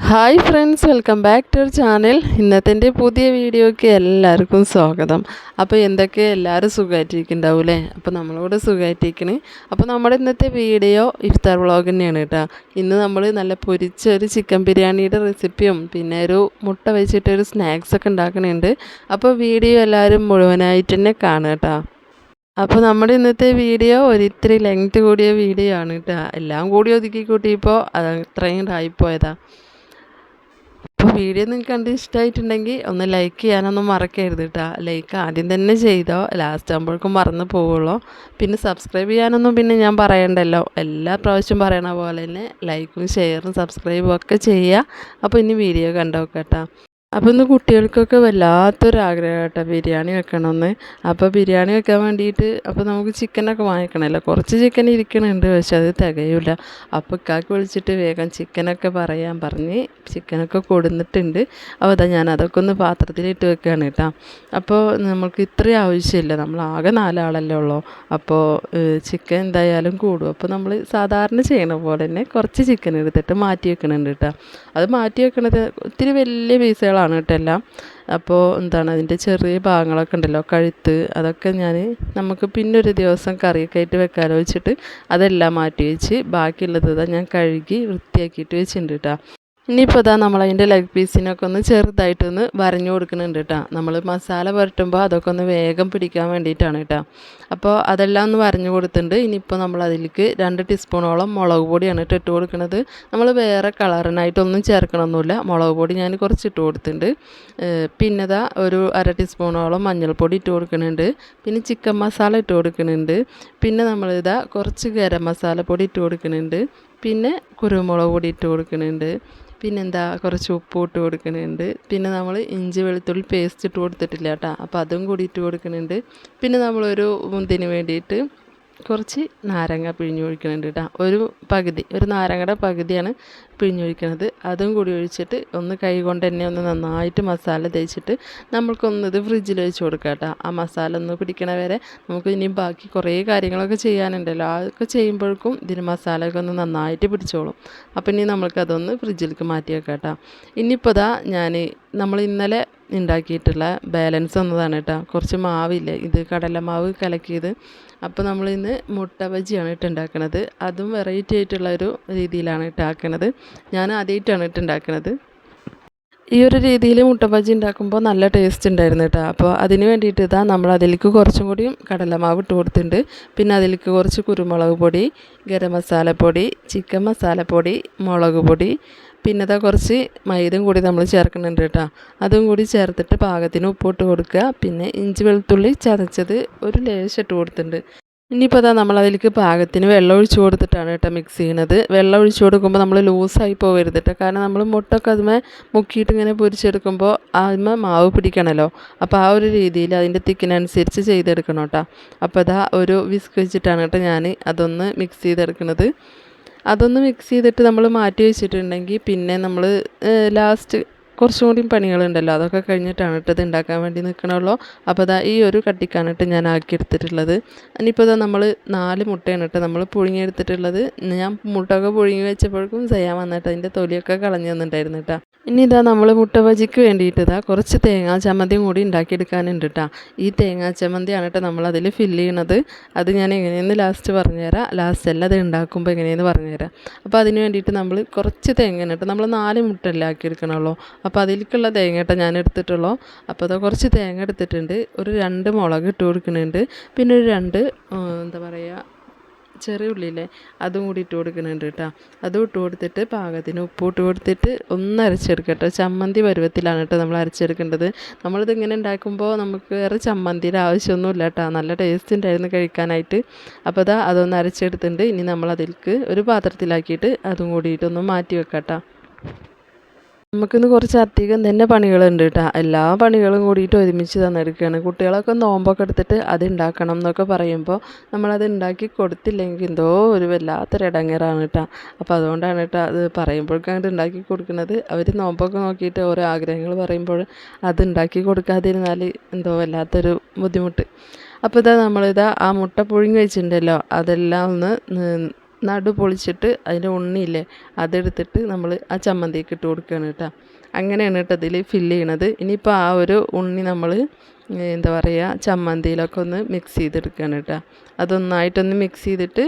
Hi friends, welcome back to our channel. ഇന്നത്തെ പുതിയ വീഡിയോയ്ക്ക് എല്ലാവർക്കും സ്വാഗതം. അപ്പോൾ എന്തൊക്കെ എല്ലാവരും സുഖമായിട്ടിരിക്കുന്നുണ്ടാവൂലേ? അപ്പോൾ നമ്മളോട് സുഖമായിട്ടിരിക്കണേ. അപ്പോൾ നമ്മുടെ ഇന്നത്തെ വീഡിയോ ഇഫ്താർ വ്ളോഗ് തന്നെയാണ് കേട്ടോ. ഇന്ന് നമ്മൾ നല്ല പൊരിച്ച ഒരു ചിക്കൻ ബിരിയാണിയുടെ റെസിപ്പിയും പിന്നെ ഒരു മുട്ട വെച്ചിട്ടൊരു സ്നാക്സൊക്കെ ഉണ്ടാക്കണുണ്ട്. അപ്പോൾ വീഡിയോ എല്ലാവരും മുഴുവനായിട്ട് തന്നെ കാണുക കേട്ടോ. അപ്പോൾ നമ്മുടെ ഇന്നത്തെ വീഡിയോ ഒരിത്തിരി ലെങ്ത് കൂടിയ വീഡിയോ ആണ് കേട്ടോ. എല്ലാം കൂടി ഒതുക്കി കൂട്ടിയപ്പോൾ അത് അത്രയും ആയിപ്പോയതാണ്. അപ്പോൾ വീഡിയോ നിങ്ങൾക്ക് കണ്ട് ഇഷ്ടമായിട്ടുണ്ടെങ്കിൽ ഒന്ന് ലൈക്ക് ചെയ്യാനൊന്നും മറക്കരുത് കേട്ടോ. ലൈക്ക് ആദ്യം തന്നെ ചെയ്തോ, ലാസ്റ്റ് ആകുമ്പോഴേക്കും മറന്നു പോവുള്ളൂ. പിന്നെ സബ്സ്ക്രൈബ് ചെയ്യാനൊന്നും പിന്നെ ഞാൻ പറയണ്ടല്ലോ, എല്ലാ പ്രാവശ്യം പറയണ പോലെ തന്നെ ലൈക്കും ഷെയറും സബ്സ്ക്രൈബും ഒക്കെ ചെയ്യുക. അപ്പോൾ ഇനി വീഡിയോ കണ്ടോക്കാം കേട്ടോ. അപ്പോൾ ഇന്ന് കുട്ടികൾക്കൊക്കെ വല്ലാത്തൊരു ആഗ്രഹം കേട്ടോ ബിരിയാണി വെക്കണമെന്ന്. അപ്പോൾ ബിരിയാണി വെക്കാൻ വേണ്ടിയിട്ട് അപ്പോൾ നമുക്ക് ചിക്കനൊക്കെ വാങ്ങിക്കണമല്ലോ. കുറച്ച് ചിക്കൻ ഇരിക്കണുണ്ട്, പക്ഷെ അത് തികയില്ല. അപ്പോൾ ഇക്കാക്ക് വിളിച്ചിട്ട് വേഗം ചിക്കനൊക്കെ പറയാൻ പറഞ്ഞ് ചിക്കനൊക്കെ കൊടുന്നിട്ടുണ്ട്. അപ്പോൾ അതാ ഞാൻ അതൊക്കെ ഒന്ന് പാത്രത്തിലിട്ട് വെക്കുകയാണ് കേട്ടോ. അപ്പോൾ നമുക്ക് ഇത്രയും ആവശ്യമില്ല, നമ്മൾ ആകെ 4 ആളല്ലേ ഉള്ളൂ. അപ്പോൾ ചിക്കൻ എന്തായാലും കൂടും. അപ്പോൾ നമ്മൾ സാധാരണ ചെയ്യണ പോലെ തന്നെ കുറച്ച് ചിക്കൻ എടുത്തിട്ട് മാറ്റി വെക്കണുണ്ട് കേട്ടോ. അത് മാറ്റി വെക്കണത് ഒത്തിരി വലിയ പീസുകളാണ് കേട്ടോ എല്ലാം. അപ്പോൾ എന്താണ് അതിൻ്റെ ചെറിയ ഭാഗങ്ങളൊക്കെ ഉണ്ടല്ലോ, കഴുത്ത്, അതൊക്കെ നമുക്ക് പിന്നെ ഒരു ദിവസം കറിയൊക്കെ ആയിട്ട് വെക്കാനോ വെച്ചിട്ട് അതെല്ലാം മാറ്റി വെച്ച് ബാക്കിയുള്ളത് ഞാൻ കഴുകി വൃത്തിയാക്കിയിട്ട് വെച്ചിട്ടുണ്ട് കേട്ടോ. ഇനിയിപ്പോൾ നമ്മളതിൻ്റെ ലെഗ് പീസിനൊക്കെ ഒന്ന് ചെറുതായിട്ടൊന്ന് വരഞ്ഞു കൊടുക്കുന്നുണ്ട് കേട്ടോ. നമ്മൾ മസാല പുരട്ടുമ്പോൾ അതൊക്കെ ഒന്ന് വേഗം പിടിക്കാൻ വേണ്ടിയിട്ടാണ് കേട്ടോ. അപ്പോൾ അതെല്ലാം ഒന്ന് വരഞ്ഞു കൊടുത്തിട്ടുണ്ട്. ഇനിയിപ്പോൾ നമ്മൾ അതിലേക്ക് 2 ടീസ്പൂണോളം മുളക് പൊടിയാണ് ഇട്ട് കൊടുക്കുന്നത്. നമ്മൾ വേറെ കളറിനായിട്ടൊന്നും ചേർക്കണമൊന്നുമില്ല. മുളക് പൊടി ഞാൻ കുറച്ച് ഇട്ട് കൊടുത്തിട്ടുണ്ട്. പിന്നെ ഒരു 1/2 ടീസ്പൂണോളം മഞ്ഞൾപ്പൊടി ഇട്ട് കൊടുക്കുന്നുണ്ട്. പിന്നെ ചിക്കൻ മസാല ഇട്ട് കൊടുക്കുന്നുണ്ട്. പിന്നെ കുറച്ച് ഗരം മസാല പൊടി ഇട്ട് കൊടുക്കുന്നുണ്ട്. പിന്നെ കുരുമുളക് പൊടി ഇട്ട് കൊടുക്കുന്നുണ്ട്. കുറച്ച് ഉപ്പ് ഇട്ട് കൊടുക്കുന്നുണ്ട്. പിന്നെ നമ്മൾ ഇഞ്ചി വെളുത്തുള്ളി പേസ്റ്റ് ഇട്ട് കൊടുത്തിട്ടില്ല കേട്ടോ. അപ്പോൾ അതും കൂടി ഇട്ട് കൊടുക്കുന്നുണ്ട്. പിന്നെ നമ്മളൊരു ഇതിന് വേണ്ടിയിട്ട് കുറച്ച് നാരങ്ങ പിഴിഞ്ഞൊഴിക്കുന്നുണ്ട് കേട്ടോ. ഒരു നാരങ്ങയുടെ പകുതിയാണ് പിഴിഞ്ഞൊഴിക്കുന്നത്. അതും കൂടി ഒഴിച്ചിട്ട് ഒന്ന് കൈ കൊണ്ട് തന്നെ ഒന്ന് നന്നായിട്ട് മസാല തേച്ചിട്ട് ഇത് ഫ്രിഡ്ജിൽ വെച്ച് കൊടുക്കാം കേട്ടോ. ആ മസാല ഒന്ന് പിടിക്കണ വരെ നമുക്ക് ഇനിയും ബാക്കി കുറേ കാര്യങ്ങളൊക്കെ ചെയ്യാനുണ്ടല്ലോ. അതൊക്കെ ചെയ്യുമ്പോഴേക്കും ഇതിന് മസാലയൊക്കെ ഒന്ന് നന്നായിട്ട് പിടിച്ചോളും. അപ്പം ഇനി നമ്മൾക്കതൊന്ന് ഫ്രിഡ്ജിലേക്ക് മാറ്റി വെക്കാം കേട്ടോ. ഇനിയിപ്പോൾ നമ്മൾ ഇന്നലെ ഉണ്ടാക്കിയിട്ടുള്ള ബാലൻസ് വന്നതാണ് കേട്ടോ. കുറച്ച് മാവില്ലേ, ഇത് കടലമാവ് കലക്കിയത്. അപ്പോൾ നമ്മളിന്ന് മുട്ട ബജിയാണ് ഉണ്ടാക്കുന്നത്. അതും വെറൈറ്റി ആയിട്ടുള്ളൊരു രീതിയിലാണ് ആക്കുന്നത്. ഞാൻ ആദ്യമായിട്ടാണ് ഉണ്ടാക്കുന്നത്. ഈ ഒരു രീതിയിൽ മുട്ട ബജി ഉണ്ടാക്കുമ്പോൾ നല്ല ടേസ്റ്റ് ഉണ്ടായിരുന്നു കേട്ടോ. അപ്പോൾ അതിന് വേണ്ടിയിട്ട് നമ്മൾ അതിലേക്ക് കുറച്ചും കൂടിയും കടലമാവ് ഇട്ട് കൊടുത്തിട്ടുണ്ട്. പിന്നെ അതിലേക്ക് കുറച്ച് കുരുമുളക് പൊടി, ഗരം മസാലപ്പൊടി, ചിക്കൻ മസാലപ്പൊടി, മുളക് പൊടി, പിന്നെ കുറച്ച് മൈദയും കൂടി നമ്മൾ ചേർക്കുന്നുണ്ട് കേട്ടോ. അതും കൂടി ചേർത്തിട്ട് പാകത്തിന് ഉപ്പിട്ട് കൊടുക്കുക. പിന്നെ ഇഞ്ചി വെളുത്തുള്ളി ചതച്ചത് ഒരു ലേശം ഇട്ട് കൊടുത്തിട്ടുണ്ട്. ഇനിയിപ്പോൾ നമ്മൾ അതിലേക്ക് പാകത്തിന് വെള്ളം ഒഴിച്ച് കൊടുത്തിട്ടാണ് കേട്ടോ മിക്സ് ചെയ്യുന്നത്. വെള്ളം ഒഴിച്ച് കൊടുക്കുമ്പോൾ നമ്മൾ ലൂസായി പോകരുത് കേട്ടോ. കാരണം നമ്മൾ മുട്ടൊക്കെ അതിമേ മുക്കിയിട്ട് ഇങ്ങനെ പൊരിച്ചെടുക്കുമ്പോൾ അതിമേ മാവ് പിടിക്കണമല്ലോ. അപ്പോൾ ആ ഒരു രീതിയിൽ അതിൻ്റെ തിക്കിനനുസരിച്ച് ചെയ്തെടുക്കണം കേട്ടോ. അപ്പോൾ ഒരു വിസ്ക് വെച്ചിട്ടാണ് കേട്ടോ ഞാൻ അതൊന്ന് മിക്സ് ചെയ്തെടുക്കുന്നത്. അതൊന്ന് മിക്സ് ചെയ്തിട്ട് നമ്മൾ മാറ്റി വെച്ചിട്ടുണ്ടെങ്കിൽ പിന്നെ നമ്മൾ ലാസ്റ്റ് കുറച്ചും കൂടി പണികളുണ്ടല്ലോ, അതൊക്കെ കഴിഞ്ഞിട്ടാണ് ഇത് ഉണ്ടാക്കാൻ വേണ്ടി നിൽക്കണുള്ളൂ. അപ്പോൾ ഈ ഒരു കട്ടിക്കാണ് ഞാൻ ആക്കിയെടുത്തിട്ടുള്ളത്. ഇനിയിപ്പോൾ നമ്മൾ 4 മുട്ടയാണ് നമ്മൾ പുഴുങ്ങിയെടുത്തിട്ടുള്ളത്. ഞാൻ മുട്ടയൊക്കെ പുഴുങ്ങി വെച്ചപ്പോഴേക്കും ചെയ്യാൻ വന്നിട്ട് അതിൻ്റെ തൊലിയൊക്കെ കളഞ്ഞു തന്നിട്ടുണ്ടായിരുന്നു കേട്ടോ. ഇനി നമ്മൾ മുട്ട ബജിക്ക് വേണ്ടിയിട്ട് കുറച്ച് തേങ്ങാ ചമ്മന്തിയും കൂടി ഉണ്ടാക്കിയെടുക്കാനുണ്ട് കേട്ടോ. ഈ തേങ്ങാ ചമ്മന്തിയാണ് കേട്ടോ നമ്മളതിൽ ഫില്ല് ചെയ്യണത്. അത് ഞാൻ എങ്ങനെയെന്ന് ലാസ്റ്റ് പറഞ്ഞുതരാം. ലാസ്റ്റ് അല്ല അത് ഉണ്ടാക്കുമ്പോൾ എങ്ങനെയെന്ന് പറഞ്ഞുതരാം. അപ്പോൾ അതിന് വേണ്ടിയിട്ട് നമ്മൾ കുറച്ച് തേങ്ങ കേട്ടോ, നമ്മൾ 4 മുട്ടയല്ലേ ആക്കിയെടുക്കണുള്ളൂ. അപ്പോൾ അതിലേക്കുള്ള തേങ്ങ കേട്ടോ ഞാൻ എടുത്തിട്ടുള്ളൂ. അപ്പോൾ കുറച്ച് തേങ്ങ എടുത്തിട്ടുണ്ട്. ഒരു 2 മുളക് ഇട്ട് കൊടുക്കുന്നുണ്ട്. പിന്നെ ഒരു 2 ചെറിയ ഉള്ളിയില്ലേ, അതും കൂടി ഇട്ട് കൊടുക്കുന്നുണ്ട് കേട്ടോ. അതും ഇട്ട് കൊടുത്തിട്ട് പാകത്തിന് ഉപ്പ് ഇട്ട് കൊടുത്തിട്ട് ഒന്ന് അരച്ചെടുക്കുക കേട്ടോ. ചമ്മന്തി പരുവത്തിലാണ് കേട്ടോ നമ്മൾ അരച്ചെടുക്കേണ്ടത്. നമ്മളിതിങ്ങനെ ഉണ്ടാക്കുമ്പോൾ നമുക്ക് വേറെ ചമ്മന്തിയുടെ ആവശ്യമൊന്നുമില്ല കേട്ടോ. നല്ല ടേസ്റ്റ് ഉണ്ടായിരുന്നു കഴിക്കാനായിട്ട്. അപ്പോൾ അതൊന്ന് അരച്ചെടുത്തിട്ടുണ്ട്. ഇനി നമ്മളതിലേക്ക് ഒരു പാത്രത്തിലാക്കിയിട്ട് അതും കൂടിയിട്ടൊന്ന് മാറ്റി വെക്കാം കേട്ടോ. നമുക്കിന്ന് കുറച്ച് അധികം തന്നെ പണികളുണ്ട് കേട്ടോ. എല്ലാ പണികളും കൂടിയിട്ട് ഒരുമിച്ച് തന്നെടുക്കുകയാണ്. കുട്ടികളൊക്കെ നോമ്പൊക്കെ എടുത്തിട്ട് അത് ഉണ്ടാക്കണം എന്നൊക്കെ പറയുമ്പോൾ നമ്മളത് ഉണ്ടാക്കി കൊടുത്തില്ലെങ്കിൽ എന്തോ ഒരു വല്ലാത്തൊരു ഇടങ്ങേറാണ് കേട്ടോ. അപ്പോൾ അതുകൊണ്ടാണ് കേട്ടോ അത് പറയുമ്പോഴേക്കും അങ്ങോട്ട് ഉണ്ടാക്കി കൊടുക്കുന്നത്. അവർ നോമ്പൊക്കെ നോക്കിയിട്ട് ഓരോ ആഗ്രഹങ്ങൾ പറയുമ്പോൾ അത് ഉണ്ടാക്കി കൊടുക്കാതിരുന്നാൽ എന്തോ വല്ലാത്തൊരു ബുദ്ധിമുട്ട്. അപ്പോൾ നമ്മളിതാ ആ മുട്ട പുഴുങ്ങി വെച്ചിട്ടുണ്ടല്ലോ, അതെല്ലാം ഒന്ന് നടു പൊളിച്ചിട്ട് അതിൻ്റെ ഉണ്ണിയില്ലേ അതെടുത്തിട്ട് നമ്മൾ ആ ചമ്മന്തിക്ക് ഇട്ട് കൊടുക്കുകയാണ് കേട്ടോ. അങ്ങനെയാണ് കേട്ടോ ഇതിൽ ഫില്ല് ചെയ്യണത്. ഇനിയിപ്പോൾ ആ ഒരു ഉണ്ണി നമ്മൾ എന്താ പറയുക ചമ്മന്തിയിലൊക്കെ ഒന്ന് മിക്സ് ചെയ്തെടുക്കുകയാണ് കേട്ടോ. അതൊന്നായിട്ടൊന്ന് മിക്സ് ചെയ്തിട്ട്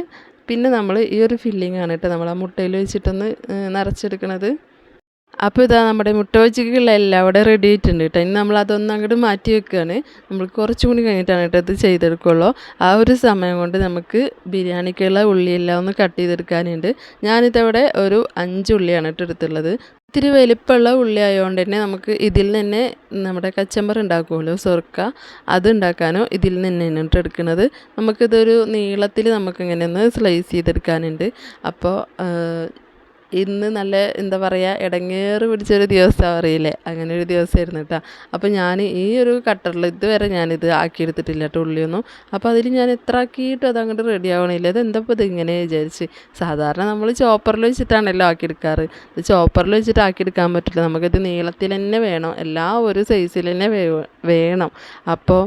പിന്നെ നമ്മൾ ഈ ഒരു ഫില്ലിംഗ് ആണ് കേട്ടോ നമ്മൾ ആ മുട്ടയിൽ വെച്ചിട്ടൊന്ന് നിറച്ചെടുക്കണത്. അപ്പോൾ ഇതാ നമ്മുടെ മുട്ട ബജിക്കുള്ള എല്ലാം അവിടെ റെഡി ആയിട്ടുണ്ട് കേട്ടോ. ഇനി നമ്മൾ അതൊന്നും അങ്ങോട്ട് മാറ്റി വെക്കുകയാണ്. നമ്മൾ കുറച്ചും കൂടി കഴിഞ്ഞിട്ടാണ് കേട്ടോ ഇത് ചെയ്തെടുക്കുള്ളൂ. ആ ഒരു സമയം കൊണ്ട് നമുക്ക് ബിരിയാണിക്കുള്ള ഉള്ളിയെല്ലാം ഒന്ന് കട്ട് ചെയ്തെടുക്കാനുണ്ട്. ഞാനിതവിടെ ഒരു 5 ഉള്ളിയാണ് കേട്ടോ എടുത്തുള്ളത്. ഇത്തിരി വലിപ്പമുള്ള ഉള്ളി ആയതുകൊണ്ട് തന്നെ നമുക്ക് ഇതിൽ നിന്ന് തന്നെ നമ്മുടെ കച്ചമ്പർ ഉണ്ടാക്കുമല്ലോ സുർക്ക, അത് ഉണ്ടാക്കാനോ ഇതിൽ നിന്ന് തന്നെ കേട്ടോ എടുക്കുന്നത്. നമുക്കിതൊരു നീളത്തിൽ നമുക്കിങ്ങനെ ഒന്ന് സ്ലൈസ് ചെയ്തെടുക്കാനുണ്ട്. അപ്പോൾ ഇന്ന് നല്ല എന്താ പറയുക ഇടങ്ങേറ് പിടിച്ചൊരു ദിവസം അറിയില്ലേ, അങ്ങനെ ഒരു ദിവസമായിരുന്നു കേട്ടോ. അപ്പോൾ ഞാൻ ഈ ഒരു കട്ടറിൽ ഇതുവരെ ഞാനിത് ആക്കിയെടുത്തിട്ടില്ല കേട്ടോ ഉള്ളിയൊന്നും. അപ്പോൾ അതിൽ ഞാൻ എത്ര ആക്കിയിട്ടും അത് അങ്ങോട്ട് റെഡി ആവണില്ല. ഇതെന്തപ്പോൾ ഇതിങ്ങനെ വിചാരിച്ച്. സാധാരണ നമ്മൾ ചോപ്പറിൽ വെച്ചിട്ടാണല്ലോ ആക്കിയെടുക്കാറ്. ഇത് ചോപ്പറിൽ വെച്ചിട്ട് ആക്കിയെടുക്കാൻ പറ്റില്ല. നമുക്കിത് നീളത്തിൽ തന്നെ വേണം, എല്ലാ ഒരു സൈസിൽ തന്നെ വേണം. അപ്പോൾ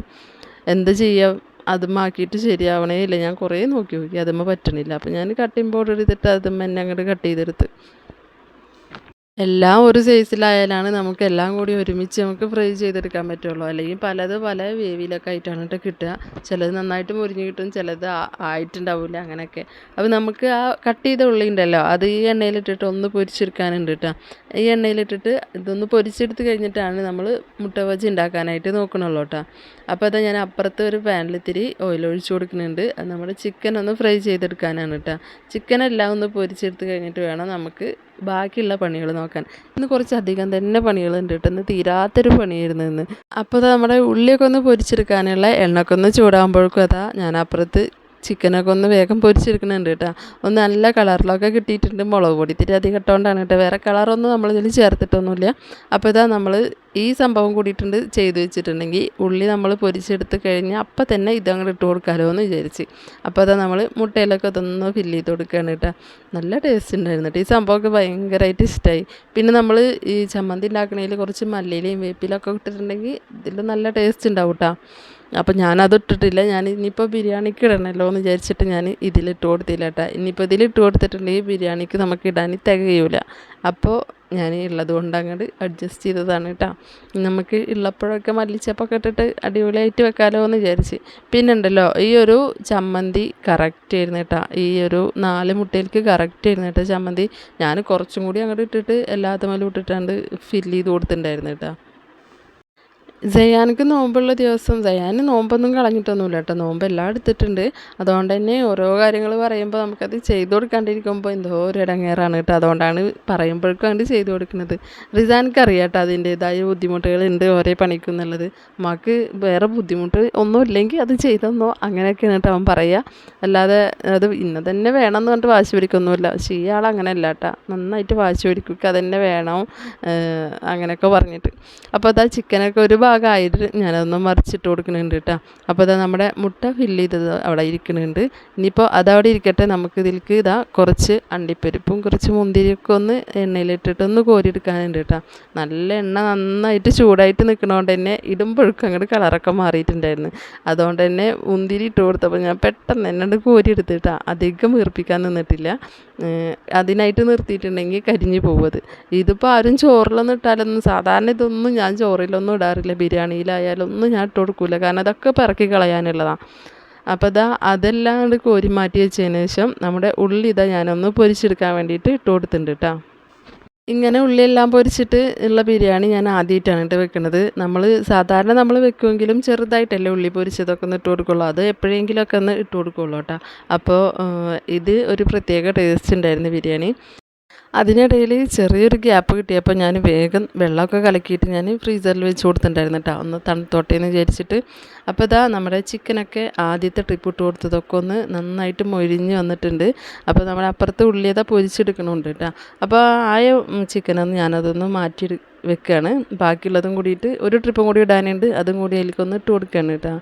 എന്താ ചെയ്യുക, അതുമാക്കിയിട്ട് ശരിയാവണേ ഇല്ല. ഞാൻ കുറേ നോക്കി അതുമ്മ പറ്റണില്ല. അപ്പോൾ ഞാൻ കട്ടിംഗ് ബോർഡ് എടുത്തിട്ട് അതുമ്മ എന്നെ അങ്ങോട്ട് കട്ട് ചെയ്തെടുത്ത്. എല്ലാം ഒരു സൈസിലായാലാണ് നമുക്ക് എല്ലാം കൂടി ഒരുമിച്ച് നമുക്ക് ഫ്രൈ ചെയ്തെടുക്കാൻ പറ്റുള്ളൂ. അല്ലെങ്കിൽ പലത് പല വേവിലൊക്കെ ആയിട്ടാണ് കേട്ടോ കിട്ടുക. ചിലത് നന്നായിട്ട് മുരിഞ്ഞ് കിട്ടും, ചിലത് ആയിട്ടുണ്ടാവില്ല, അങ്ങനെയൊക്കെ. അപ്പോൾ നമുക്ക് ആ കട്ട് ചെയ്ത ഉള്ളി ഉണ്ടല്ലോ അത് ഈ എണ്ണയിലിട്ടിട്ട് ഒന്ന് പൊരിച്ചെടുക്കാനുണ്ട് കേട്ടോ. ഈ എണ്ണയിലിട്ടിട്ട് ഇതൊന്ന് പൊരിച്ചെടുത്ത് കഴിഞ്ഞിട്ടാണ് നമ്മൾ മുട്ട ബജി ഉണ്ടാക്കാനായിട്ട് നോക്കണുള്ളൂ കേട്ടോ. അപ്പോൾ അതാ ഞാൻ അപ്പുറത്ത് ഒരു പാനിൽ ഇത്തിരി ഓയിൽ ഒഴിച്ച് കൊടുക്കുന്നുണ്ട്. അത് നമ്മുടെ ചിക്കൻ ഒന്ന് ഫ്രൈ ചെയ്തെടുക്കാനാണ് കേട്ടോ. ചിക്കനെല്ലാം ഒന്ന് പൊരിച്ചെടുത്ത് കഴിഞ്ഞിട്ട് വേണം നമുക്ക് ബാക്കിയുള്ള പണികൾ നോക്കാൻ. ഇന്ന് കുറച്ചധികം തന്നെ പണികളുണ്ട് കേട്ടോ. ഇന്ന് തീരാത്തൊരു പണിയായിരുന്നു ഇന്ന്. അപ്പോൾ നമ്മുടെ ഉള്ളിയൊക്കെ ഒന്ന് പൊരിച്ചെടുക്കാനുള്ള എണ്ണയൊക്കെ ഒന്ന് ചൂടാകുമ്പോഴേക്കും അതാ ഞാൻ അപ്പുറത്ത് ചിക്കനൊക്കെ ഒന്ന് വേഗം പൊരിച്ചെടുക്കുന്നുണ്ട് കേട്ടോ. ഒന്ന് നല്ല കളറിലൊക്കെ കിട്ടിയിട്ടുണ്ട്. മുളക് പൊടി ഇത്തിരി അധികം ഇട്ടുകൊണ്ടാണ് കേട്ടോ. വേറെ കളറൊന്നും നമ്മളിതിൽ ചേർത്തിട്ടൊന്നുമില്ല. അപ്പോൾ ഇതാ നമ്മൾ ഈ സംഭവം കൂടിയിട്ടുണ്ട് ചെയ്ത് വെച്ചിട്ടുണ്ടെങ്കിൽ ഉള്ളി നമ്മൾ പൊരിച്ചെടുത്ത് കഴിഞ്ഞാൽ അപ്പം തന്നെ ഇതങ്ങോട്ട് ഇട്ട് കൊടുക്കാമല്ലോ എന്ന് വിചാരിച്ച്. അപ്പോൾ അതാ നമ്മൾ മുട്ടയിലൊക്കെ അതൊന്ന് ഫില്ല് ചെയ്ത് കൊടുക്കുകയാണ് കേട്ടോ. നല്ല ടേസ്റ്റ് ഉണ്ടായിരുന്നു കേട്ടോ. ഈ സംഭവമൊക്കെ ഭയങ്കരമായിട്ട് ഇഷ്ടമായി. പിന്നെ നമ്മൾ ഈ ചമ്മന്തി ഉണ്ടാക്കണതിൽ കുറച്ച് മല്ലിയിലയും വേപ്പിലൊക്കെ ഇട്ടിട്ടുണ്ടെങ്കിൽ ഇതിൽ നല്ല ടേസ്റ്റ് ഉണ്ടാവും കേട്ടോ. അപ്പോൾ ഞാനത് ഇട്ടിട്ടില്ല. ഞാൻ ഇനിയിപ്പോൾ ബിരിയാണിക്ക് ഇടണമല്ലോ എന്ന് വിചാരിച്ചിട്ട് ഞാൻ ഇതിലിട്ട് കൊടുത്തില്ല കേട്ടോ. ഇനിയിപ്പോൾ ഇതിലിട്ട് കൊടുത്തിട്ടുണ്ടെങ്കിൽ ബിരിയാണിക്ക് നമുക്ക് ഇടാൻ തികയൂല. അപ്പോൾ ഞാൻ ഉള്ളത് കൊണ്ട് അങ്ങോട്ട് അഡ്ജസ്റ്റ് ചെയ്തതാണ് കേട്ടോ. നമുക്ക് ഉള്ളപ്പോഴൊക്കെ മല്ലിച്ചപ്പൊക്കെ ഇട്ടിട്ട് അടിപൊളിയായിട്ട് വെക്കാമല്ലോ എന്ന് വിചാരിച്ച്. പിന്നെ ഉണ്ടല്ലോ ഈ ഒരു ചമ്മന്തി കറക്റ്റ് ആയിരുന്നു കേട്ടോ. ഈ ഒരു 4 മുട്ടയിലേക്ക് കറക്റ്റ് ആയിരുന്നു കേട്ടോ ചമ്മന്തി. ഞാൻ കുറച്ചും കൂടി അങ്ങോട്ട് ഇട്ടിട്ട് എല്ലാത്തുമേലും ഇട്ടിട്ടാണ്ട് ഫില്ല് ചെയ്ത് കൊടുത്തിട്ടുണ്ടായിരുന്നു കേട്ടോ. സയാനക്ക് നോമ്പുള്ള ദിവസം സയാൻ നോമ്പൊന്നും കളഞ്ഞിട്ടൊന്നുമില്ല കേട്ടോ. നോമ്പ് എല്ലാം എടുത്തിട്ടുണ്ട്. അതുകൊണ്ട് തന്നെ ഓരോ കാര്യങ്ങൾ പറയുമ്പോൾ നമുക്കത് ചെയ്ത് കൊടുക്കാണ്ടിരിക്കുമ്പോൾ എന്തോ ഒരു ഇടങ്ങേറാണ് കേട്ടോ. അതുകൊണ്ടാണ് പറയുമ്പോഴേക്കും അങ്ങോട്ട് ചെയ്ത് കൊടുക്കുന്നത്. റിസാനക്ക് അറിയാം കേട്ടോ അതിൻ്റേതായ ബുദ്ധിമുട്ടുകളുണ്ട് ഓരോ പണിക്കുന്നുള്ളത്. അമ്മക്ക് വേറെ ബുദ്ധിമുട്ട് ഒന്നും ഇല്ലെങ്കിൽ അത് ചെയ്തെന്നോ അങ്ങനെയൊക്കെയാണ് കേട്ടോ അവൻ പറയുക. അല്ലാതെ അത് ഇന്ന തന്നെ വേണം എന്ന് പറഞ്ഞിട്ട് വാശി പിടിക്കൊന്നുമില്ല. പക്ഷേ ഈ ആൾ അങ്ങനെയല്ല കേട്ടോ. നന്നായിട്ട് വാശി പിടിക്കുക അതന്നെ വേണം അങ്ങനെയൊക്കെ പറഞ്ഞിട്ട്. അപ്പോൾ അതാ ചിക്കനൊക്കെ ഒരു ഭാഗമായിട്ട് ഞാനതൊന്ന് മറിച്ചിട്ട് കൊടുക്കുന്നുണ്ട് കേട്ടോ. അപ്പോൾ അതാ നമ്മുടെ മുട്ട ഫില്ല് ചെയ്തത് അവിടെ ഇരിക്കുന്നുണ്ട്. ഇനിയിപ്പോൾ അതവിടെ ഇരിക്കട്ടെ. നമുക്ക് ഇതിലേക്ക് ഇതാ കുറച്ച് അണ്ടിപ്പരിപ്പും കുറച്ച് മുന്തിരിയൊക്കെ ഒന്ന് എണ്ണയിലിട്ടിട്ട് ഒന്ന് കോരിയെടുക്കാനുണ്ട് കേട്ടോ. നല്ല എണ്ണ നന്നായിട്ട് ചൂടായിട്ട് നിൽക്കണോണ്ട് തന്നെ ഇടുമ്പോഴേക്കും അങ്ങോട്ട് കളറൊക്കെ മാറിയിട്ടുണ്ടായിരുന്നു. അതുകൊണ്ട് തന്നെ മുന്തിരി ഇട്ട് കൊടുത്തപ്പോൾ ഞാൻ പെട്ടെന്ന് എന്നോട് കോരിയെടുത്തിട്ടാ. അധികം വീർപ്പിക്കാൻ നിന്നിട്ടില്ല. അതിനായിട്ട് നിർത്തിയിട്ടുണ്ടെങ്കിൽ കരിഞ്ഞു പോകുന്നത്. ഇതിപ്പോൾ ആരും ചോറിലൊന്നും ഇട്ടാലൊന്നും സാധാരണ ഇതൊന്നും ഞാൻ ചോറിലൊന്നും ഇടാറില്ല. ബിരിയാണിയിലായാലൊന്നും ഞാൻ ഇട്ട് കൊടുക്കില്ല. കാരണം അതൊക്കെ പിറക്കി കളയാനുള്ളതാണ്. അപ്പോൾ ഇതാ അതെല്ലാം കൊണ്ട് കോരി മാറ്റി വെച്ചതിന് ശേഷം നമ്മുടെ ഉള്ളി ഇതാ ഞാനൊന്ന് പൊരിച്ചെടുക്കാൻ വേണ്ടിയിട്ട് ഇട്ട് കൊടുത്തിട്ടുണ്ട് കേട്ടോ. ഇങ്ങനെ ഉള്ളിയെല്ലാം പൊരിച്ചിട്ട് ഉള്ള ബിരിയാണി ഞാൻ ആദ്യമായിട്ടാണ് കേട്ടോ വെക്കുന്നത്. സാധാരണ നമ്മൾ വെക്കുമെങ്കിലും ചെറുതായിട്ടല്ലേ ഉള്ളി പൊരിച്ചതൊക്കെ ഒന്ന് ഇട്ട് കൊടുക്കുള്ളൂ. അത് എപ്പോഴെങ്കിലുമൊക്കെ ഒന്ന് ഇട്ട് കൊടുക്കുള്ളൂ കേട്ടോ. അപ്പോൾ ഇത് ഒരു പ്രത്യേക ടേസ്റ്റ് ഉണ്ടായിരുന്നു ബിരിയാണി. അതിനിടയിൽ ചെറിയൊരു ഗ്യാപ്പ് കിട്ടിയപ്പോൾ ഞാൻ വേഗം വെള്ളമൊക്കെ കലക്കിയിട്ട് ഞാൻ ഫ്രീസറിൽ വെച്ച് കൊടുത്തിട്ടുണ്ടായിരുന്നു കേട്ടോ. ഒന്ന് തണുത്തോട്ടെ എന്ന് വിചാരിച്ചിട്ട്. അപ്പോൾ ഇതാ നമ്മുടെ ചിക്കനൊക്കെ ആദ്യത്തെ ട്രിപ്പ് ഇട്ട് കൊടുത്തതൊക്കെ ഒന്ന് നന്നായിട്ട് മൊരിഞ്ഞ് വന്നിട്ടുണ്ട്. അപ്പോൾ നമ്മുടെ അപ്പുറത്ത് ഉള്ളിയതാ പൊരിച്ചെടുക്കണമുണ്ട് കേട്ടോ. അപ്പോൾ ആയ ചിക്കനൊന്ന് ഞാനതൊന്ന് മാറ്റി വെക്കുകയാണ്. ബാക്കിയുള്ളതും കൂടിയിട്ട് ഒരു ട്രിപ്പും കൂടി ഇടാനുണ്ട്. അതും കൂടി അതിലേക്കൊന്ന് ഇട്ട് കൊടുക്കുകയാണ് കേട്ടോ.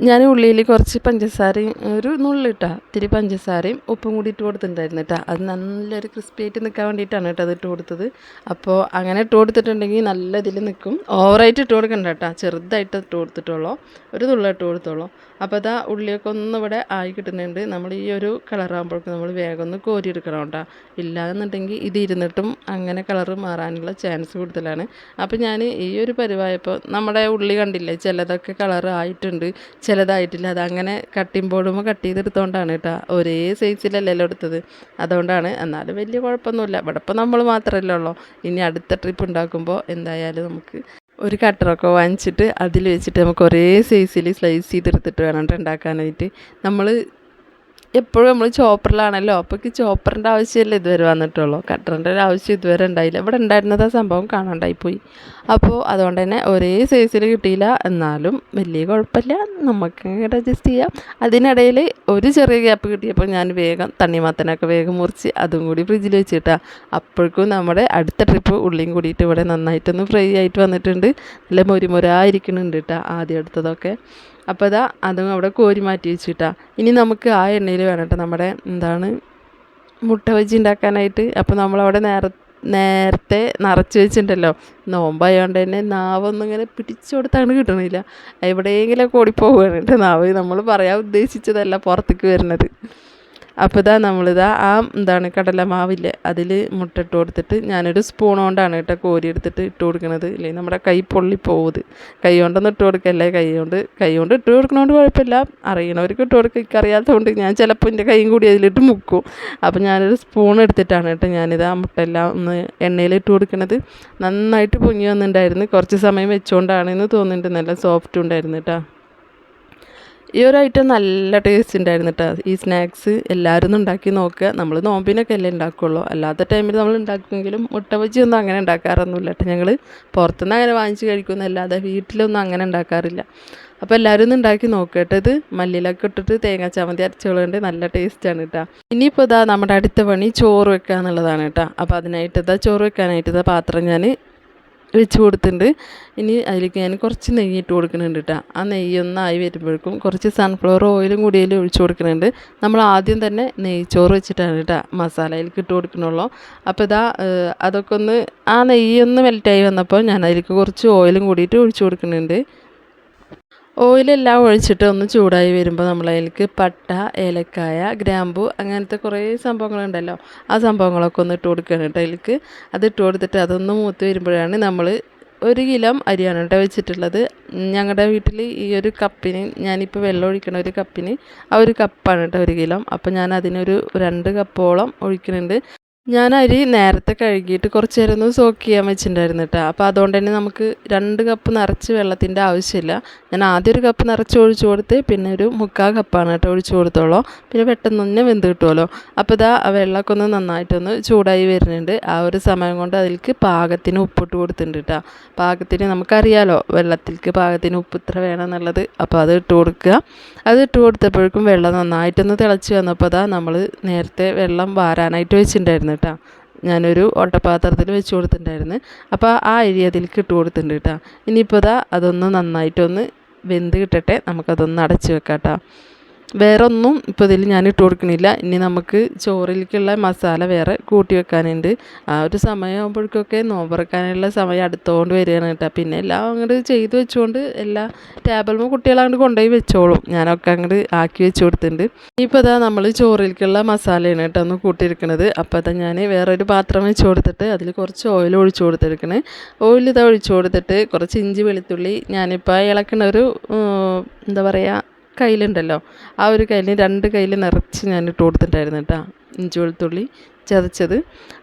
ഞാൻ ഉള്ളിയിൽ കുറച്ച് പഞ്ചസാരയും ഒരു നുള്ളിട്ടാ ഇത്തിരി പഞ്ചസാരയും ഉപ്പും കൂടി ഇട്ട് കൊടുത്തിട്ടുണ്ടായിരുന്നു കേട്ടോ. അത് നല്ലൊരു ക്രിസ്പി ആയിട്ട് നിൽക്കാൻ വേണ്ടിയിട്ടാണ് കേട്ടോ അത് ഇട്ട് കൊടുത്തത്. അപ്പോൾ അങ്ങനെ ഇട്ട് കൊടുത്തിട്ടുണ്ടെങ്കിൽ നല്ല ഇതിൽ നിൽക്കും. ഓവറായിട്ട് ഇട്ട് കൊടുക്കണ്ട കേട്ടോ, ചെറുതായിട്ട് ഇട്ട് കൊടുത്തിട്ടുള്ളൂ, ഒരു തുള്ളി ഇട്ട് കൊടുത്തോളൂ. അപ്പോൾ അതാ ഉള്ളിയൊക്കെ ഒന്ന് ഇവിടെ ആയി കിട്ടുന്നുണ്ട്. നമ്മൾ ഈ ഒരു കളറാകുമ്പോഴേക്കും നമ്മൾ വേഗം ഒന്ന് കോരിയെടുക്കണം കേട്ടോ. ഇല്ലാന്നുണ്ടെങ്കിൽ ഇത് ഇരുന്നിട്ടും അങ്ങനെ കളറ് മാറാനുള്ള ചാൻസ് കൂടുതലാണ്. അപ്പോൾ ഞാൻ ഈ ഒരു പരിവായപ്പോൾ നമ്മുടെ ഉള്ളി കണ്ടില്ലേ, ചിലതൊക്കെ കളറ് ആയിട്ടുണ്ട്, ചിലതായിട്ടില്ല. അതങ്ങനെ കട്ടിങ് ബോർഡുമ്പോൾ കട്ട് ചെയ്തെടുത്തോണ്ടാണ് കേട്ടോ, ഒരേ സൈസിലല്ലല്ലോ എടുത്തത്, അതുകൊണ്ടാണ്. എന്നാലും വലിയ കുഴപ്പമൊന്നുമില്ല. ഇവിടെ ഇപ്പോൾ നമ്മൾ മാത്രമല്ലേ ഉള്ളൂ. ഇനി അടുത്ത ട്രിപ്പ് ഉണ്ടാക്കുമ്പോൾ എന്തായാലും നമുക്ക് ഒരു കട്ടറൊക്കെ വാങ്ങിച്ചിട്ട് അതിൽ വെച്ചിട്ട് നമുക്ക് ഒരേ സൈസിൽ സ്ലൈസ് ചെയ്തെടുത്തിട്ട് വേണം ഉണ്ടാക്കാനായിട്ട്. നമ്മൾ എപ്പോഴും നമ്മൾ ചോപ്പറിലാണല്ലോ, അപ്പോൾ ചോപ്പറിൻ്റെ ആവശ്യമല്ലേ ഇതുവരെ വന്നിട്ടുള്ളൂ, കട്ടറിൻ്റെ ഒരു ആവശ്യം ഇതുവരെ ഉണ്ടായില്ല. ഇവിടെ ഉണ്ടായിരുന്നത് ആ സംഭവം കാണാണ്ടായിപ്പോയി. അപ്പോൾ അതുകൊണ്ട് തന്നെ ഒരേ സൈസിൽ കിട്ടിയില്ല, എന്നാലും വലിയ കുഴപ്പമില്ല, നമുക്ക് ഇങ്ങോട്ട് അഡ്ജസ്റ്റ് ചെയ്യാം. അതിനിടയിൽ ഒരു ചെറിയ ഗ്യാപ്പ് കിട്ടിയപ്പോൾ ഞാൻ വേഗം തണ്ണിമത്തനൊക്കെ വേഗം മുറിച്ച് അതും കൂടി ഫ്രിഡ്ജിൽ വെച്ചിട്ടാണ്. അപ്പോഴേക്കും നമ്മുടെ അടുത്ത ട്രിപ്പ് ഉള്ളിയും കൂടിയിട്ട് ഇവിടെ നന്നായിട്ടൊന്ന് ഫ്രൈ ആയിട്ട് വന്നിട്ടുണ്ട്. നല്ല മുരിമുരായിരിക്കുന്നുണ്ട് കേട്ടോ ആദ്യം എടുത്തതൊക്കെ. അപ്പോൾ ഇതാ അതും അവിടെ കോരി മാറ്റി വെച്ചിട്ടാ. ഇനി നമുക്ക് ആ എണ്ണയിൽ വേണം കേട്ടോ നമ്മുടെ മുട്ട ബജി ഉണ്ടാക്കാനായിട്ട്. അപ്പോൾ നമ്മളവിടെ നേരത്തെ നിറച്ച് വെച്ചിട്ടുണ്ടല്ലോ, നോമ്പായതുകൊണ്ട് തന്നെ നാവൊന്നും ഇങ്ങനെ പിടിച്ചു കൊടുത്താണ് കിട്ടണില്ല, എവിടെയെങ്കിലും ഓടിപ്പോവുകയാണ് കേട്ടോ നാവ്. നമ്മൾ പറയാൻ ഉദ്ദേശിച്ചതല്ല പുറത്തേക്ക് വരുന്നത്. അപ്പോൾ ഇതാ നമ്മളിതാ കടലമാവില്ലേ അതിൽ മുട്ട ഇട്ട് കൊടുത്തിട്ട് ഞാനൊരു സ്പൂൺ കൊണ്ടാണ് കേട്ടോ കോരി എടുത്തിട്ട് ഇട്ട് കൊടുക്കുന്നത്. ഇല്ലെങ്കിൽ നമ്മുടെ കൈ പൊള്ളിപ്പോകുത്. കൈ കൊണ്ടൊന്നും ഇട്ട് കൊടുക്കല്ലേ, കൈ കൊണ്ട് ഇട്ട് കൊടുക്കണോണ്ട് കുഴപ്പമില്ല, അറിയണവർക്ക് ഇട്ട് കൊടുക്കുക. എനിക്കറിയാത്തതുകൊണ്ട് ഞാൻ ചിലപ്പോൾ എൻ്റെ കൈയും കൂടി അതിലിട്ട് മുക്കും. അപ്പോൾ ഞാനൊരു സ്പൂൺ എടുത്തിട്ടാണ് കേട്ടോ ഞാനിത് ആ മുട്ടയെല്ലാം ഒന്ന് എണ്ണയിൽ ഇട്ട് കൊടുക്കുന്നത്. നന്നായിട്ട് പൊങ്ങി വന്നിട്ടുണ്ടായിരുന്നു, കുറച്ച് സമയം വെച്ചുകൊണ്ടാണെന്ന് തോന്നുന്നുണ്ട്, നല്ല സോഫ്റ്റ് ഉണ്ടായിരുന്നു കേട്ടോ. ഈ ഒരു ഐറ്റം നല്ല ടേസ്റ്റ് ഉണ്ടായിരുന്നു കേട്ടോ. ഈ സ്നാക്സ് എല്ലാവരും ഒന്ന് ഉണ്ടാക്കി നോക്കുക. നമ്മൾ നോമ്പിനൊക്കെ അല്ലേ ഉണ്ടാക്കുകയുള്ളൂ, അല്ലാത്ത ടൈമിൽ നമ്മൾ ഉണ്ടാക്കുമെങ്കിലും മുട്ട ബജിയൊന്നും അങ്ങനെ ഉണ്ടാക്കാറൊന്നുമില്ല കേട്ടോ. ഞങ്ങൾ പുറത്തുനിന്ന് അങ്ങനെ വാങ്ങിച്ച് കഴിക്കുന്നല്ലാതെ വീട്ടിലൊന്നും അങ്ങനെ ഉണ്ടാക്കാറില്ല. അപ്പോൾ എല്ലാവരും ഒന്ന് ഉണ്ടാക്കി നോക്കുക കേട്ടോ. ഇത് മല്ലിയിലൊക്കെ ഇട്ടിട്ട് തേങ്ങാ ചമ്മന്തി അരച്ചുകൊണ്ട് നല്ല ടേസ്റ്റാണ് കേട്ടോ. ഇനിയിപ്പോൾ ഇതാ നമ്മുടെ അടുത്ത പണി ചോറ് വെക്കുക എന്നുള്ളതാണ് കേട്ടോ. അപ്പോൾ അതിനായിട്ട് ഇതാ ചോറ് വെക്കാനായിട്ട് പാത്രം ഞാൻ വെച്ച് കൊടുത്തിട്ടുണ്ട്. ഇനി അതിലേക്ക് ഞാൻ കുറച്ച് നെയ്യ് ഇട്ട് കൊടുക്കുന്നുണ്ട് കേട്ടോ. ആ നെയ്യൊന്നായി വരുമ്പോഴേക്കും കുറച്ച് സൺഫ്ലവർ ഓയിലും കൂടി അതിൽ ഒഴിച്ച് കൊടുക്കുന്നുണ്ട്. നമ്മൾ ആദ്യം തന്നെ നെയ്ച്ചോറ് വെച്ചിട്ടാണ് കേട്ടോ മസാലയിലേക്ക് ഇട്ട് കൊടുക്കണുള്ളൂ. അപ്പോൾ ഇതാ അതൊക്കെ ഒന്ന് ആ നെയ്യൊന്ന് മെൽറ്റായി വന്നപ്പോൾ ഞാൻ അതിലേക്ക് കുറച്ച് ഓയിലും കൂടിയിട്ട് ഒഴിച്ച് കൊടുക്കുന്നുണ്ട്. ഓയിലെല്ലാം ഒഴിച്ചിട്ട് ഒന്ന് ചൂടായി വരുമ്പോൾ നമ്മളതിലേക്ക് പട്ട, ഏലക്കായ, ഗ്രാമ്പു അങ്ങനത്തെ കുറേ സംഭവങ്ങളുണ്ടല്ലോ, ആ സംഭവങ്ങളൊക്കെ ഒന്ന് ഇട്ട് കൊടുക്കുകയാണ് കേട്ടോ അതിലേക്ക്. അത് ഇട്ട് കൊടുത്തിട്ട് അതൊന്ന് മൂത്ത് വരുമ്പോഴാണ് നമ്മൾ 1 കിലോ അരിയാണ് കേട്ടോ വെച്ചിട്ടുള്ളത്. ഞങ്ങളുടെ വീട്ടിൽ ഈ ഒരു കപ്പിന് ഞാനിപ്പോൾ വെള്ളം ഒഴിക്കണ ഒരു കപ്പിന് ആ ഒരു കപ്പാണ് കേട്ടോ 1 കിലോ. അപ്പോൾ ഞാൻ അതിനൊരു 2 കപ്പോളം ഒഴിക്കുന്നുണ്ട്. ഞാൻ അരി നേരത്തെ കഴുകിയിട്ട് കുറച്ച് നേരം ഒന്ന് സോക്ക് ചെയ്യാൻ വെച്ചിട്ടുണ്ടായിരുന്നു കേട്ടോ. അപ്പോൾ അതുകൊണ്ട് തന്നെ നമുക്ക് 2 കപ്പ് നിറച്ച് വെള്ളത്തിൻ്റെ ആവശ്യമില്ല. ഞാൻ ആദ്യം 1 കപ്പ് നിറച്ച് ഒഴിച്ച് കൊടുത്ത് പിന്നെ ഒരു 3/4 കപ്പാണ് കേട്ടോ ഒഴിച്ച് കൊടുത്തോളൂ. പിന്നെ പെട്ടെന്ന് തന്നെ വെന്ത് കിട്ടുമല്ലോ. അപ്പോൾ ഇതാ ആ വെള്ളമൊക്കെ ഒന്ന് നന്നായിട്ടൊന്ന് ചൂടായി വരുന്നുണ്ട്. ആ ഒരു സമയം കൊണ്ട് അതിലേക്ക് പാകത്തിന് ഉപ്പിട്ട് കൊടുത്തിട്ടുണ്ട് കേട്ടോ. പാകത്തിന് നമുക്കറിയാലോ വെള്ളത്തിലേക്ക് പാകത്തിന് ഉപ്പ് ഇത്ര വേണം എന്നുള്ളത്. അപ്പോൾ അത് ഇട്ട് കൊടുക്കുക. അത് ഇട്ട് കൊടുത്തപ്പോഴേക്കും വെള്ളം നന്നായിട്ടൊന്ന് തിളച്ച് വന്നപ്പോൾ അതാ നമ്മൾ നേരത്തെ വെള്ളം വാരാനായിട്ട് വെച്ചിട്ടുണ്ടായിരുന്നു കേട്ടോ. ഞാനൊരു ഓട്ടപാത്രത്തിൽ വെച്ച് കൊടുത്തിട്ടുണ്ടായിരുന്നു. അപ്പോൾ ആ അരി അതിലേക്ക് ഇട്ട് കൊടുത്തിട്ടുണ്ട് കേട്ടോ. ഇനിയിപ്പോൾ അതൊന്ന് നന്നായിട്ടൊന്ന് വെന്ത് കിട്ടട്ടെ, നമുക്കതൊന്ന് അടച്ച് വെക്കാം കേട്ടോ. വേറെ ഒന്നും ഇപ്പോൾ ഇതിൽ ഞാൻ ഇട്ട് കൊടുക്കണില്ല. ഇനി നമുക്ക് ചോറിലേക്കുള്ള മസാല വേറെ കൂട്ടി വെക്കാനുണ്ട്. ആ ഒരു സമയമാകുമ്പോഴേക്കൊക്കെ നോമ്പറക്കാനുള്ള സമയം അടുത്തുകൊണ്ട് വരികയാണ് കേട്ടോ. പിന്നെ എല്ലാം അങ്ങോട്ട് ചെയ്ത് വെച്ചുകൊണ്ട് എല്ലാ ടേബിളിൽ കുട്ടികൾ അങ്ങോട്ട് കൊണ്ടുപോയി വെച്ചോളും. ഞാനൊക്കെ അങ്ങോട്ട് ആക്കി വെച്ച് കൊടുത്തിട്ടുണ്ട്. ഇനിയിപ്പോൾ നമ്മൾ ചോറിലേക്കുള്ള മസാലയാണ് കേട്ടോ ഒന്ന് കൂട്ടിയിരിക്കുന്നത്. അപ്പോൾ ഞാൻ വേറൊരു പാത്രം വെച്ച് കൊടുത്തിട്ട് അതിൽ കുറച്ച് ഓയിൽ ഒഴിച്ച് കൊടുത്തിരിക്കണേ. ഓയിൽ ഒഴിച്ച് കൊടുത്തിട്ട് കുറച്ച് ഇഞ്ചി വെളുത്തുള്ളി ഞാനിപ്പോൾ ഇളക്കണ ഒരു എന്താ പറയുക കയ്യിലുണ്ടല്ലോ, ആ ഒരു കയ്യിൽ 2 കയ്യിൽ നിറച്ച് ഞാൻ ഇട്ട് കൊടുത്തിട്ടുണ്ടായിരുന്നു കേട്ടോ ഇഞ്ചി വെളുത്തുള്ളി ചതച്ചത്.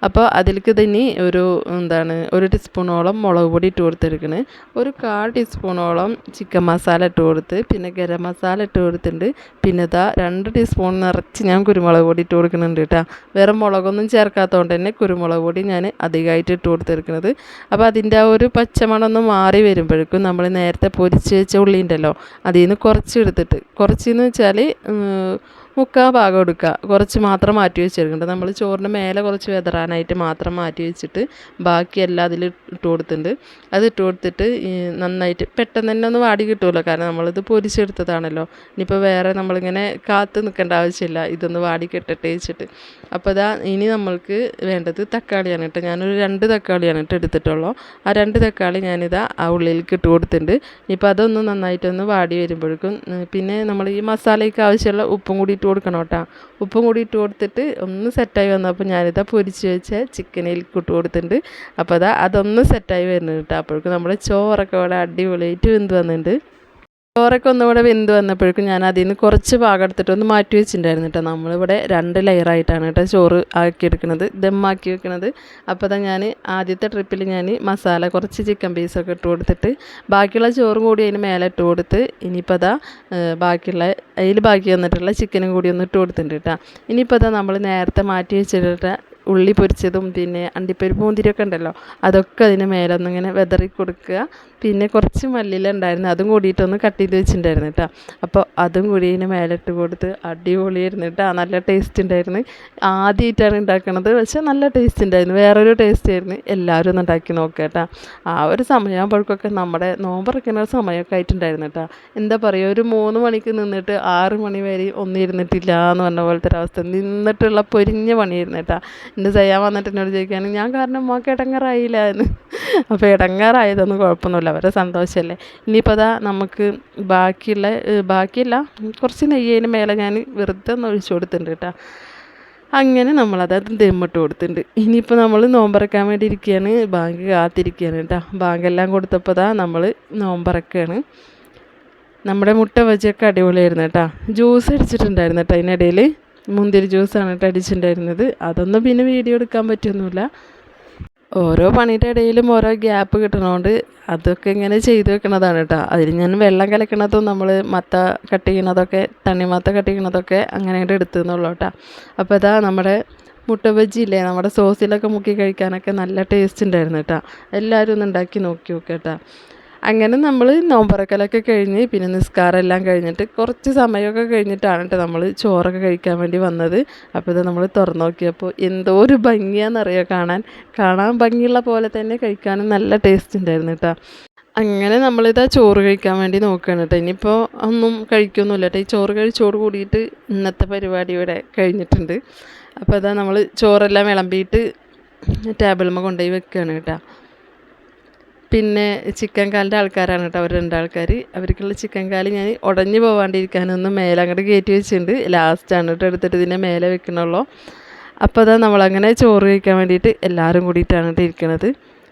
അപ്പോൾ അതിലേക്ക് തന്നെ ഒരു 1 ടീസ്പൂണോളം മുളക് പൊടി ഇട്ട് കൊടുത്തിരിക്കണേ. ഒരു 1/4 ടീസ്പൂണോളം ചിക്കൻ മസാല ഇട്ട് കൊടുത്ത് പിന്നെ ഗരം മസാല ഇട്ട് കൊടുത്തിട്ടുണ്ട്. പിന്നെ 2 ടീസ്പൂൺ നിറച്ച് ഞാൻ കുരുമുളക് പൊടി ഇട്ട് കൊടുക്കുന്നുണ്ട് കേട്ടോ. വേറെ മുളകൊന്നും ചേർക്കാത്തതുകൊണ്ട് തന്നെ കുരുമുളക് പൊടി ഞാൻ അധികമായിട്ട് ഇട്ട് കൊടുത്തിരിക്കുന്നത്. അപ്പോൾ അതിൻ്റെ ആ ഒരു പച്ചമണം ഒന്ന് മാറി വരുമ്പോഴേക്കും നമ്മൾ നേരത്തെ പൊരിച്ച് വെച്ച ഉള്ളി ഉണ്ടല്ലോ അതിൽ നിന്ന് കുറച്ച് എടുത്തിട്ട്, കുറച്ചെന്ന് വെച്ചാൽ മുക്കാൽ ഭാഗം എടുക്കുക, കുറച്ച് മാത്രം മാറ്റി വെച്ചെടുക്കുന്നുണ്ട്. നമ്മൾ ചോറിൻ്റെ മേലെ കുറച്ച് വെതറാനായിട്ട് മാത്രം മാറ്റി വെച്ചിട്ട് ബാക്കിയെല്ലാം അതിൽ ഇട്ട് കൊടുത്തിട്ടുണ്ട്. അത് ഇട്ട് കൊടുത്തിട്ട് നന്നായിട്ട് പെട്ടെന്ന് തന്നെ ഒന്ന് വാടി കിട്ടുമല്ലോ, കാരണം നമ്മളിത് പൊരിച്ചെടുത്തതാണല്ലോ. ഇനിയിപ്പോൾ വേറെ നമ്മളിങ്ങനെ കാത്ത് നിൽക്കേണ്ട ആവശ്യമില്ല, ഇതൊന്ന് വാടി കിട്ടട്ടെ വെച്ചിട്ട്. അപ്പോൾ ഇനി നമ്മൾക്ക് വേണ്ടത് തക്കാളിയാണ് കേട്ടോ. ഞാനൊരു 2 തക്കാളിയാണ് എടുത്തിട്ടുള്ളൂ. ആ 2 തക്കാളി ഞാനിതാ ആ ഉള്ളിലേക്ക് ഇട്ട് കൊടുത്തിട്ടുണ്ട്. ഇനിയിപ്പോൾ അതൊന്ന് നന്നായിട്ടൊന്ന് വാടി വരുമ്പോഴേക്കും പിന്നെ നമ്മൾ ഈ മസാലയ്ക്ക് ആവശ്യമുള്ള ഉപ്പും കൂടി ഇട്ട് കൊടുക്കണം കേട്ടോ. ഉപ്പും കൂടി ഇട്ട് കൊടുത്തിട്ട് ഒന്ന് സെറ്റായി വന്നപ്പോൾ ഞാനിതാ പൊരിച്ച് വെച്ച ചിക്കനിലേക്ക് ഇട്ട് കൊടുത്തിട്ടുണ്ട്. അപ്പോൾ അതൊന്ന് സെറ്റായി വരുന്നുണ്ട് കേട്ടോ. അപ്പോഴേക്കും നമ്മുടെ ചോറൊക്കെ ഇവിടെ അടിപൊളിയായിട്ട് വെന്ത് വന്നിട്ടുണ്ട്. ചോറൊക്കെ ഒന്നുകൂടെ വെന്ത് വന്നപ്പോഴേക്കും ഞാൻ അതിൽ നിന്ന് കുറച്ച് ഭാഗം എടുത്തിട്ട് ഒന്ന് മാറ്റി വെച്ചിട്ടുണ്ടായിരുന്നു കേട്ടോ. നമ്മളിവിടെ 2 ലെയറായിട്ടാണ് കേട്ടോ ചോറ് ആക്കിയെടുക്കുന്നത്, ദമ്മാക്കി വെക്കുന്നത്. അപ്പോൾ ഞാൻ ആദ്യത്തെ ട്രിപ്പിൽ ഞാൻ മസാല കുറച്ച് ചിക്കൻ പീസൊക്കെ ഇട്ട് കൊടുത്തിട്ട് ബാക്കിയുള്ള ചോറും കൂടി അതിന് മേലെ ഇട്ട് കൊടുത്ത് ഇനിയിപ്പോൾ ബാക്കിയുള്ള ബാക്കി വന്നിട്ടുള്ള ചിക്കനും കൂടി ഒന്ന് ഇട്ട് കൊടുത്തിട്ടുണ്ട് കേട്ടോ. ഇനിയിപ്പോൾ നമ്മൾ നേരത്തെ മാറ്റി വെച്ചിട്ട് ഉള്ളി പൊരിച്ചതും പിന്നെ അണ്ടിപ്പരിപ്പ് മുന്തിരിയൊക്കെ ഉണ്ടല്ലോ, അതൊക്കെ അതിന് മേലെ ഒന്നിങ്ങനെ വെതറി കൊടുക്കുക. പിന്നെ കുറച്ച് മല്ലിയില ഉണ്ടായിരുന്നു, അതും കൂടിയിട്ടൊന്ന് കട്ട് ചെയ്ത് വെച്ചിട്ടുണ്ടായിരുന്നു കേട്ടോ. അപ്പോൾ അതും കൂടി ഇതിന് മേലിട്ട് കൊടുത്ത് അടിപൊളിയായിരുന്നു കേട്ടോ. നല്ല ടേസ്റ്റ് ഉണ്ടായിരുന്നു. ആദ്യമായിട്ടാണ് ഉണ്ടാക്കണത്, പക്ഷേ നല്ല ടേസ്റ്റ് ഉണ്ടായിരുന്നു, വേറൊരു ടേസ്റ്റ് ആയിരുന്നു. എല്ലാവരും ഒന്ന് ഉണ്ടാക്കി നോക്കുക കേട്ടോ. ആ ഒരു സമയമാകുമ്പോഴേക്കൊക്കെ നമ്മുടെ നോമ്പറക്കുന്ന സമയമൊക്കെ ആയിട്ടുണ്ടായിരുന്നു കേട്ടോ. എന്താ പറയുക, ഒരു 3 മണിക്ക് നിന്നിട്ട് 6 മണി വരെ ഒന്നും ഇരുന്നിട്ടില്ല എന്ന് പറഞ്ഞ പോലത്തെ ഒരവസ്ഥ, നിന്നിട്ടുള്ള പൊരിഞ്ഞ പണിയായിരുന്നു കേട്ടോ. എൻ്റെ ചെയ്യാൻ വന്നിട്ട് എന്നോട് ചോദിക്കുകയാണ് ഞാൻ കാരണം ഉമ്മാക്ക് ഇടങ്ങാറായില്ല എന്ന്. അപ്പോൾ ഇടങ്ങാറായതൊന്നും കുഴപ്പമൊന്നുമില്ല, അവരുടെ സന്തോഷമല്ലേ. ഇനിയിപ്പോൾ നമുക്ക് ബാക്കിയില്ല കുറച്ച് നെയ്യതിന് മേലെ ഞാൻ വെറുതെ ഒന്ന് ഒഴിച്ചു കൊടുത്തിട്ടുണ്ട് കേട്ടോ. അങ്ങനെ നമ്മളത് ദമ്മിട്ട് കൊടുത്തിട്ടുണ്ട്. ഇനിയിപ്പോൾ നമ്മൾ നോമ്പറക്കാൻ വേണ്ടി ഇരിക്കുകയാണ്, ബാങ്ക് കാത്തിരിക്കുകയാണ് കേട്ടോ. ബാങ്കെല്ലാം കൊടുത്തപ്പോൾ നമ്മൾ നോമ്പറക്കുകയാണ്. നമ്മുടെ മുട്ട ബജിയൊക്കെ അടിപൊളിയായിരുന്നു കേട്ടോ. ജ്യൂസ് അടിച്ചിട്ടുണ്ടായിരുന്നു കേട്ടോ, അതിനിടയിൽ മുന്തിരി ജ്യൂസാണ് കേട്ടോ അടിച്ചിട്ടുണ്ടായിരുന്നത്. അതൊന്നും പിന്നെ വീഡിയോ എടുക്കാൻ പറ്റുമൊന്നുമില്ല, ഓരോ പണിയുടെ ഇടയിലും ഓരോ ഗ്യാപ്പ് കിട്ടണോണ്ട് അതൊക്കെ ഇങ്ങനെ ചെയ്ത് വെക്കണതാണ് കേട്ടോ. അതിൽ ഞാൻ വെള്ളം കലക്കണതും നമ്മൾ മത്ത കട്ട് ചെയ്യണതൊക്കെ തണ്ണിമത്ത കട്ട് ചെയ്യണതൊക്കെ അങ്ങനെ എടുത്തുന്നുള്ളൂ കേട്ടോ. അപ്പോൾ നമ്മുടെ മുട്ട ബജി ഇല്ലേ, നമ്മുടെ സോസിലൊക്കെ മുക്കി കഴിക്കാനൊക്കെ നല്ല ടേസ്റ്റ് ഉണ്ടായിരുന്നു കേട്ടോ. എല്ലാവരും ഒന്ന് ഉണ്ടാക്കി നോക്കി നോക്കുക കേട്ടോ. അങ്ങനെ നമ്മൾ നോമ്പറക്കലൊക്കെ കഴിഞ്ഞ് പിന്നെ നിസ്കാരം എല്ലാം കഴിഞ്ഞിട്ട് കുറച്ച് സമയമൊക്കെ കഴിഞ്ഞിട്ടാണ് കേട്ടോ നമ്മൾ ചോറൊക്കെ കഴിക്കാൻ വേണ്ടി വന്നത്. അപ്പോൾ ഇത് നമ്മൾ തുറന്നു നോക്കിയപ്പോൾ എന്തോ ഒരു ഭംഗിയാണെന്നറിയോ, കാണാൻ ഭംഗിയുള്ള പോലെ തന്നെ കഴിക്കാനും നല്ല ടേസ്റ്റ് ഉണ്ടായിരുന്നു കേട്ടോ. അങ്ങനെ നമ്മളിതാ ചോറ് കഴിക്കാൻ വേണ്ടി നോക്കുകയാണ് കേട്ടോ. ഇനിയിപ്പോൾ ഒന്നും കഴിക്കൊന്നുമില്ല കേട്ടോ. ഈ ചോറ് കഴിച്ചോട് കൂടിയിട്ട് ഇന്നത്തെ പരിപാടി ഇവിടെ കഴിഞ്ഞിട്ടുണ്ട്. അപ്പോൾ നമ്മൾ ചോറെല്ലാം വിളമ്പിയിട്ട് ടേബിളിൽ കൊണ്ടുപോയി വെക്കുകയാണ് കേട്ടോ. പിന്നെ ചിക്കൻ കാലിൻ്റെ ആൾക്കാരാണ് കേട്ടോ അവർ 2 ആൾക്കാർ. അവർക്കുള്ള ചിക്കൻ കാല് ഞാൻ ഉടഞ്ഞു പോകാണ്ടിരിക്കാനൊന്ന് മേലെ അങ്ങോട്ട് കയറ്റി വെച്ചിട്ടുണ്ട്. ലാസ്റ്റാണ് കേട്ടോ എടുത്തിട്ട് ഇതിനെ മേലെ വെക്കണുള്ളൂ. അപ്പോൾ നമ്മളങ്ങനെ ചോറ് കഴിക്കാൻ വേണ്ടിയിട്ട് എല്ലാവരും കൂടിയിട്ടാണ് കേട്ടോ ഇരിക്കണത്.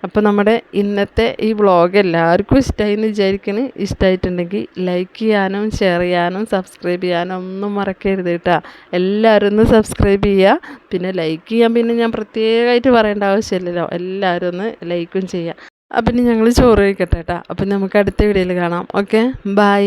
അപ്പോൾ നമ്മുടെ ഇന്നത്തെ ഈ വ്ളോഗ് എല്ലാവർക്കും ഇഷ്ടമായി എന്ന് വിചാരിക്കുന്നു. ഇഷ്ടമായിട്ടുണ്ടെങ്കിൽ ലൈക്ക് ചെയ്യാനും ഷെയർ ചെയ്യാനും സബ്സ്ക്രൈബ് ചെയ്യാനും ഒന്നും മറക്കരുത് കേട്ടോ. എല്ലാവരും ഒന്ന് സബ്സ്ക്രൈബ് ചെയ്യുക, പിന്നെ ലൈക്ക് ചെയ്യാൻ പിന്നെ ഞാൻ പ്രത്യേകമായിട്ട് പറയേണ്ട ആവശ്യമില്ലല്ലോ, എല്ലാവരും ഒന്ന് ലൈക്കും ചെയ്യുക. അപ്പം ഇനി ഞങ്ങൾ ചോറ് കഴിക്കട്ടെ കേട്ടോ. അപ്പം നമുക്ക് അടുത്ത വീഡിയോയിൽ കാണാം. Okay, by.